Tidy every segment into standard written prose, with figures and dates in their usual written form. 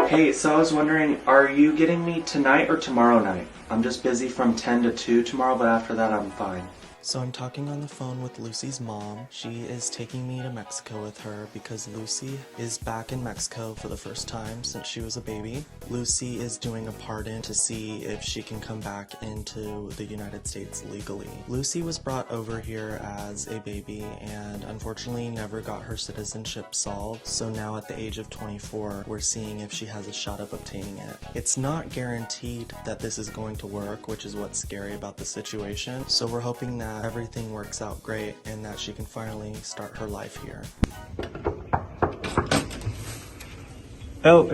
Hey, so I was wondering, are you getting me tonight or tomorrow night? I'm just busy from 10 to 2 tomorrow, but after that I'm fine. So I'm talking on the phone with Lucy's mom. She is taking me to Mexico with her because Lucy is back in Mexico for the first time since she was a baby. Lucy is doing a pardon to see if she can come back into the United States legally. Lucy was brought over here as a baby and unfortunately never got her citizenship solved. So now at the age of 24, we're seeing if she has a shot of obtaining it. It's not guaranteed that this is going to work, which is what's scary about the situation. So we're hoping that everything works out great and that she can finally start her life here. Oh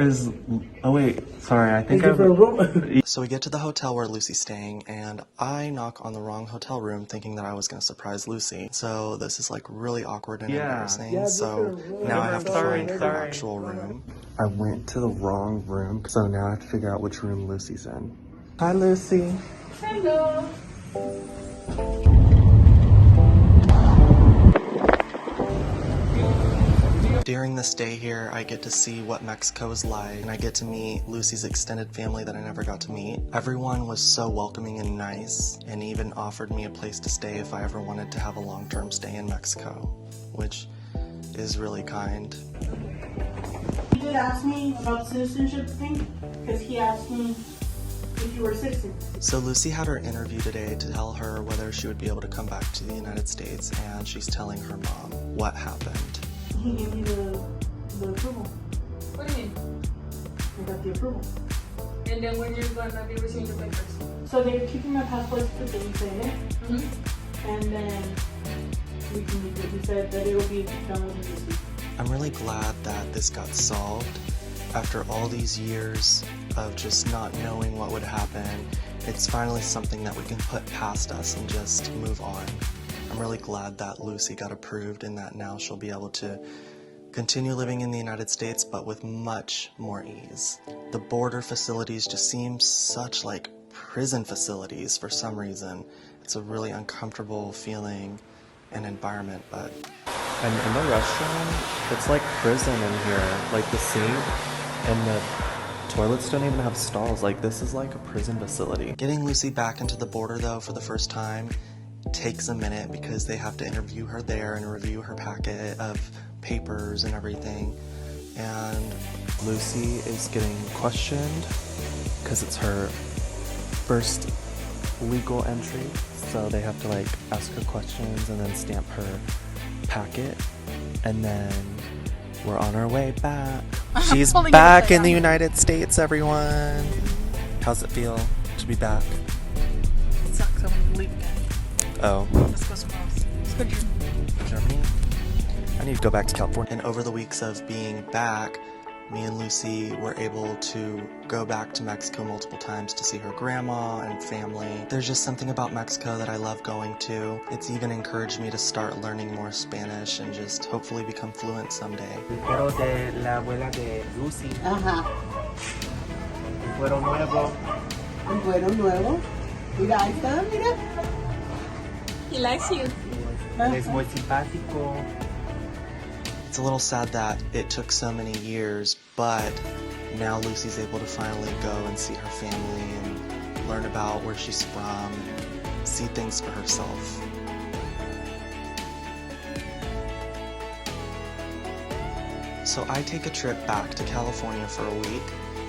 wait, sorry, I think So we get to the hotel where Lucy's staying and I knock on the wrong hotel room thinking that I was going to surprise Lucy. So this is like really awkward and embarrassing. So now I have to find her actual room. I went to the wrong room, so now I have to figure out which room Lucy's in. Hi Lucy. Hello. During the stay here, I get to see what Mexico is like, and I get to meet Lucy's extended family that I never got to meet. Everyone was so welcoming and nice, and even offered me a place to stay if I ever wanted to have a long-term stay in Mexico, which is really kind. He did ask me about the citizenship thing, because he asked me if you were a citizen. So Lucy had her interview today to tell her whether she would be able to come back to the United States, and she's telling her mom what happened. He gave me the approval. What do you mean? I got the approval. And then when you're gonna be receiving your papers? So they're keeping my passport to the visa, and then we can leave it. He said that it will be done within this week. I'm really glad that this got solved. After all these years of just not knowing what would happen, it's finally something that we can put past us and just move on. I'm really glad that Lucy got approved and that now she'll be able to continue living in the United States, but with much more ease. The border facilities just seem such like prison facilities for some reason. It's a really uncomfortable feeling and environment, but... And in the restaurant, it's like prison in here. Like the sink and the toilets don't even have stalls. Like this is like a prison facility. Getting Lucy back into the border though for the first time takes a minute because they have to interview her there and review her packet of papers and everything. And Lucy is getting questioned because it's her first legal entry. So they have to like ask her questions and then stamp her packet. And then we're on our way back. She's back in the United States, everyone. How's it feel to be back? It sucks. I want to leave again. Oh. Let's go somewhere else. Let's go to Germany? I need to go back to California. And over the weeks of being back, me and Lucy were able to go back to Mexico multiple times to see her grandma and family. There's just something about Mexico that I love going to. It's even encouraged me to start learning more Spanish and just hopefully become fluent someday. Pero de la abuela de Lucy. Ajá. Un cuero nuevo. Un cuero nuevo. Mira, ahí está, mira. He likes you. Es muy simpático. It's a little sad that it took so many years, but now Lucy's able to finally go and see her family and learn about where she's from and see things for herself. So I take a trip back to California for a week.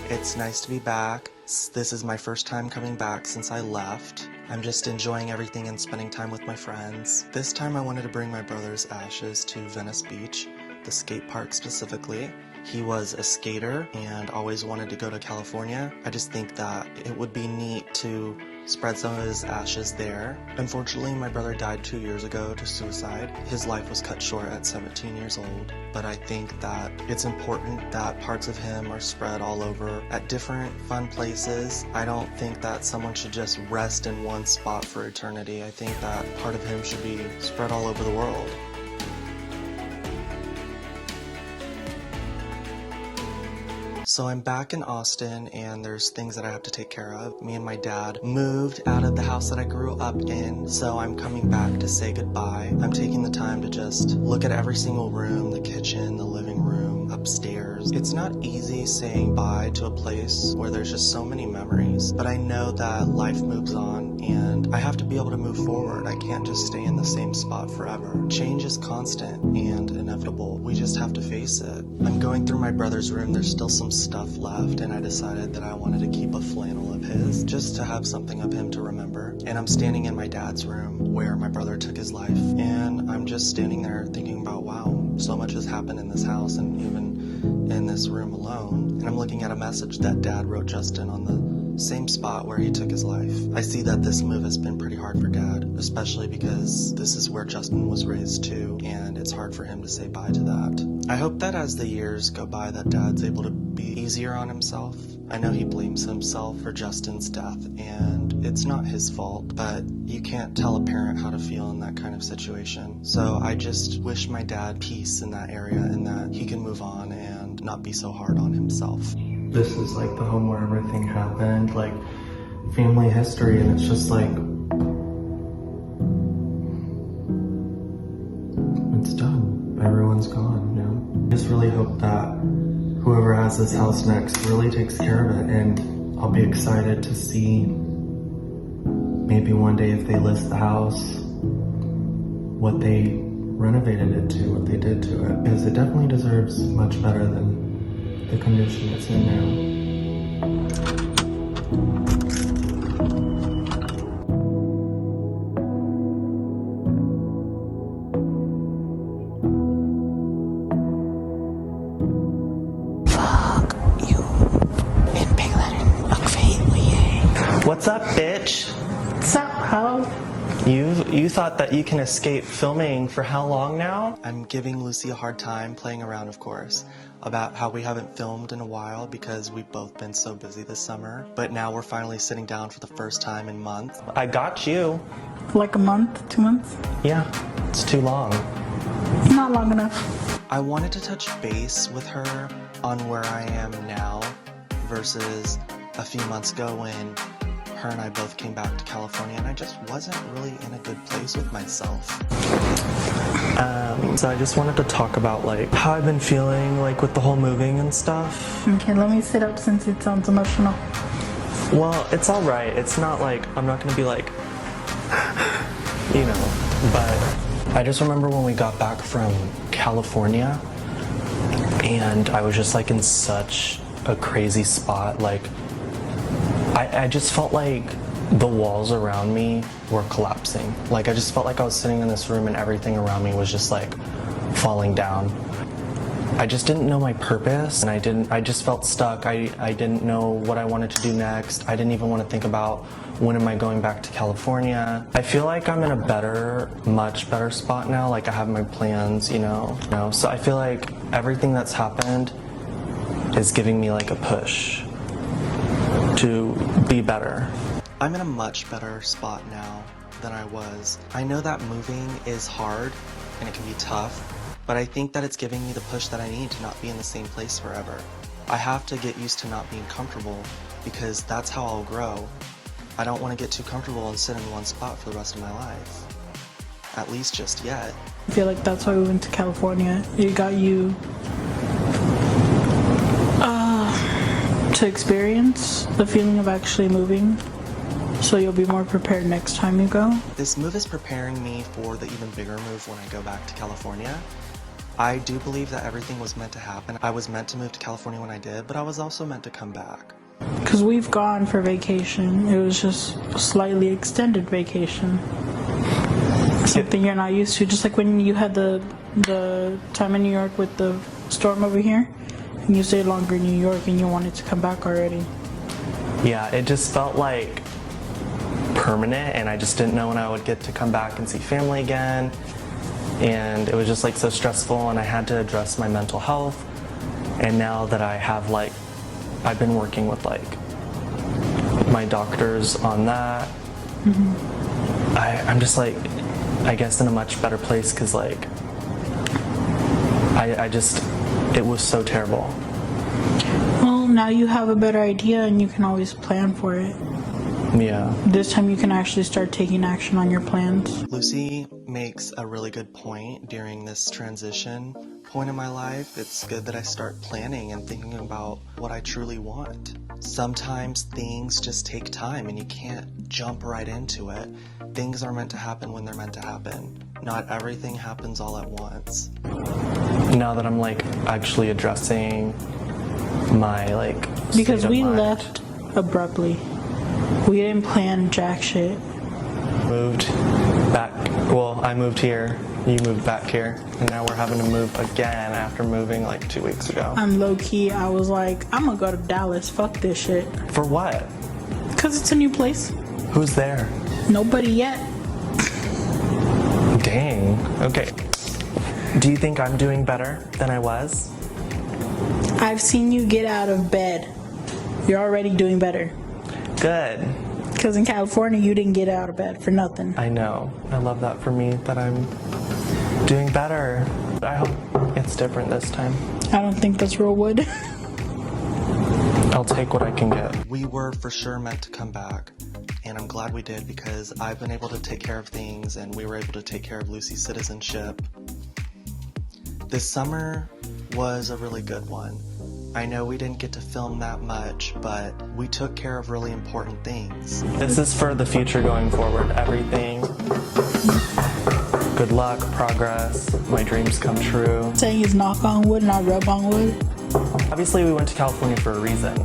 It's nice to be back. This is my first time coming back since I left. I'm just enjoying everything and spending time with my friends. This time I wanted to bring my brother's ashes to Venice Beach, the skate park specifically. He was a skater and always wanted to go to California. I just think that it would be neat to spread some of his ashes there. Unfortunately, my brother died 2 years ago to suicide. His life was cut short at 17 years old. But I think that it's important that parts of him are spread all over at different fun places. I don't think that someone should just rest in one spot for eternity. I think that part of him should be spread all over the world. So I'm back in Austin and there's things that I have to take care of. Me and my dad moved out of the house that I grew up in, so I'm coming back to say goodbye. I'm taking the time to just look at every single room, the kitchen, the living room, a upstairs. It's not easy saying bye to a place where there's just so many memories, but I know that life moves on and I have to be able to move forward. I can't just stay in the same spot forever. Change is constant and inevitable. We just have to face it. I'm going through my brother's room. There's still some stuff left, and I decided that I wanted to keep a flannel of his just to have something of him to remember. And I'm standing in my dad's room where my brother took his life, and I'm just standing there thinking about, wow, so much has happened in this house and even in this room alone. And I'm looking at a message that Dad wrote Justin on the same spot where he took his life. I see that this move has been pretty hard for Dad, especially because this is where Justin was raised too, and it's hard for him to say bye to that. I hope that as the years go by that Dad's able to be easier on himself. I know he blames himself for Justin's death, and it's not his fault, but you can't tell a parent how to feel in that kind of situation. So I just wish my dad peace in that area and that he can move on and not be so hard on himself. This is like the home where everything happened, like family history, and it's just like, it's done. Everyone's gone, you know? I just really hope that whoever has this house next really takes care of it, and I'll be excited to see maybe one day if they list the house, what they renovated it to, what they did to it, because it definitely deserves much better than the condition it's in now. What's up, bitch? What's up, ho? You thought that you can escape filming for how long now? I'm giving Lucy a hard time, playing around of course, about how we haven't filmed in a while because we've both been so busy this summer. But now we're finally sitting down for the first time in months. I got you. Like a month, 2 months? Yeah, it's too long. Not long enough. I wanted to touch base with her on where I am now versus a few months ago when her and I both came back to California, and I just wasn't really in a good place with myself. So I just wanted to talk about like how I've been feeling like with the whole moving and stuff. Okay, let me sit up since it sounds emotional. Well, it's all right. It's not like I'm not gonna be like, you know, but I just remember when we got back from California and I was just like in such a crazy spot. Like I just felt like the walls around me were collapsing. Like I just felt like I was sitting in this room and everything around me was just like falling down. I just didn't know my purpose, and I just felt stuck. I didn't know what I wanted to do next. I didn't even want to think about when am I going back to California. I feel like I'm in a much better spot now. Like I have my plans, you know. So I feel like everything that's happened is giving me like a push to be better. I'm in a much better spot now than I was. I know that moving is hard and it can be tough, but I think that it's giving me the push that I need to not be in the same place forever. I have to get used to not being comfortable because that's how I'll grow. I don't want to get too comfortable and sit in one spot for the rest of my life. At least just yet. I feel like that's why we went to California. It got you to experience the feeling of actually moving, so you'll be more prepared next time you go. This move is preparing me for the even bigger move when I go back to California. I do believe that everything was meant to happen. I was meant to move to California when I did, but I was also meant to come back. Because we've gone for vacation. It was just a slightly extended vacation. Something you're not used to. Just like when you had the time in New York with the storm over here, and you stayed longer in New York and you wanted to come back already. Yeah, it just felt like permanent, and I just didn't know when I would get to come back and see family again. And it was just like so stressful, and I had to address my mental health. And now that I have like, I've been working with like my doctors on that. Mm-hmm. I'm just like, I guess in a much better place because like, it was so terrible. Well, now you have a better idea and you can always plan for it. Yeah. This time you can actually start taking action on your plans. Lucy makes a really good point during this transition point in my life. It's good that I start planning and thinking about what I truly want. Sometimes things just take time and you can't jump right into it. Things are meant to happen when they're meant to happen. Not everything happens all at once. Now that I'm like actually addressing my like Because state of we mind. left abruptly. We didn't plan jack shit. Moved back. Well, I moved here. You moved back here, and now we're having to move again after moving like 2 weeks ago. I'm low key. I was like, I'm gonna go to Dallas. Fuck this shit. For what? Cause it's a new place. Who's there? Nobody yet. Dang. Okay. Do you think I'm doing better than I was? I've seen you get out of bed. You're already doing better. Good. Cause in California, you didn't get out of bed for nothing. I know. I love that for me, that I'm doing better. I hope it's different this time. I don't think that's real wood. I'll take what I can get. We were for sure meant to come back, and I'm glad we did because I've been able to take care of things and we were able to take care of Lucy's citizenship. This summer was a really good one. I know we didn't get to film that much, but we took care of really important things. This is for the future going forward. Everything. Good luck, progress, my dreams come true. Saying is knock on wood, not rub on wood. Obviously, we went to California for a reason.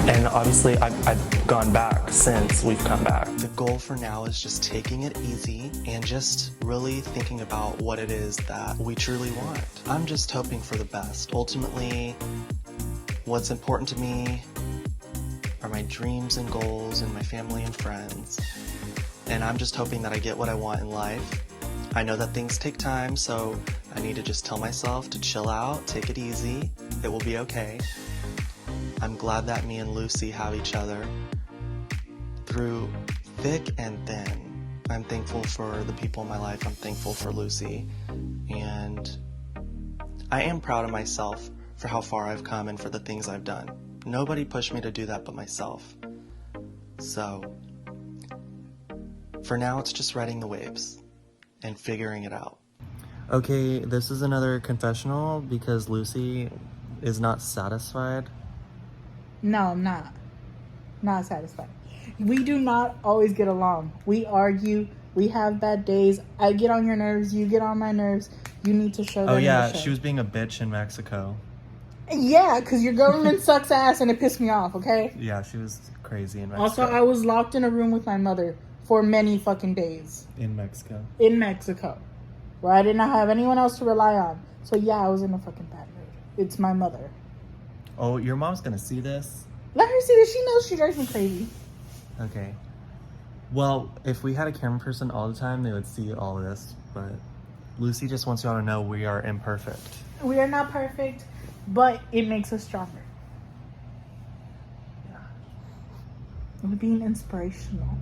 And obviously, I've gone back since we've come back. The goal for now is just taking it easy and just really thinking about what it is that we truly want. I'm just hoping for the best. Ultimately, what's important to me are my dreams and goals and my family and friends. And I'm just hoping that I get what I want in life. I know that things take time, so I need to just tell myself to chill out, take it easy. It will be okay. I'm glad that me and Lucy have each other through thick and thin. I'm thankful for the people in my life. I'm thankful for Lucy. And I am proud of myself for how far I've come and for the things I've done. Nobody pushed me to do that but myself. So, for now, it's just riding the waves and figuring it out. Okay, this is another confessional because Lucy is not satisfied. No, I'm not. Not satisfied. We do not always get along. We argue. We have bad days. I get on your nerves. You get on my nerves. You need to show that. Oh yeah, in the show. she was being a bitch in Mexico. Yeah, because your government sucks ass and it pissed me off, okay? Yeah, she was crazy in Mexico. Also, I was locked in a room with my mother for many fucking days. In Mexico. In Mexico. Where I did not have anyone else to rely on. So yeah, I was in a fucking bad mood. It's my mother. Oh, your mom's gonna see this? Let her see this. She knows she drives me crazy. Okay. Well, if we had a camera person all the time, they would see all of this, but Lucy just wants y'all to know we are imperfect. We are not perfect, but it makes us stronger. Yeah. We're being inspirational.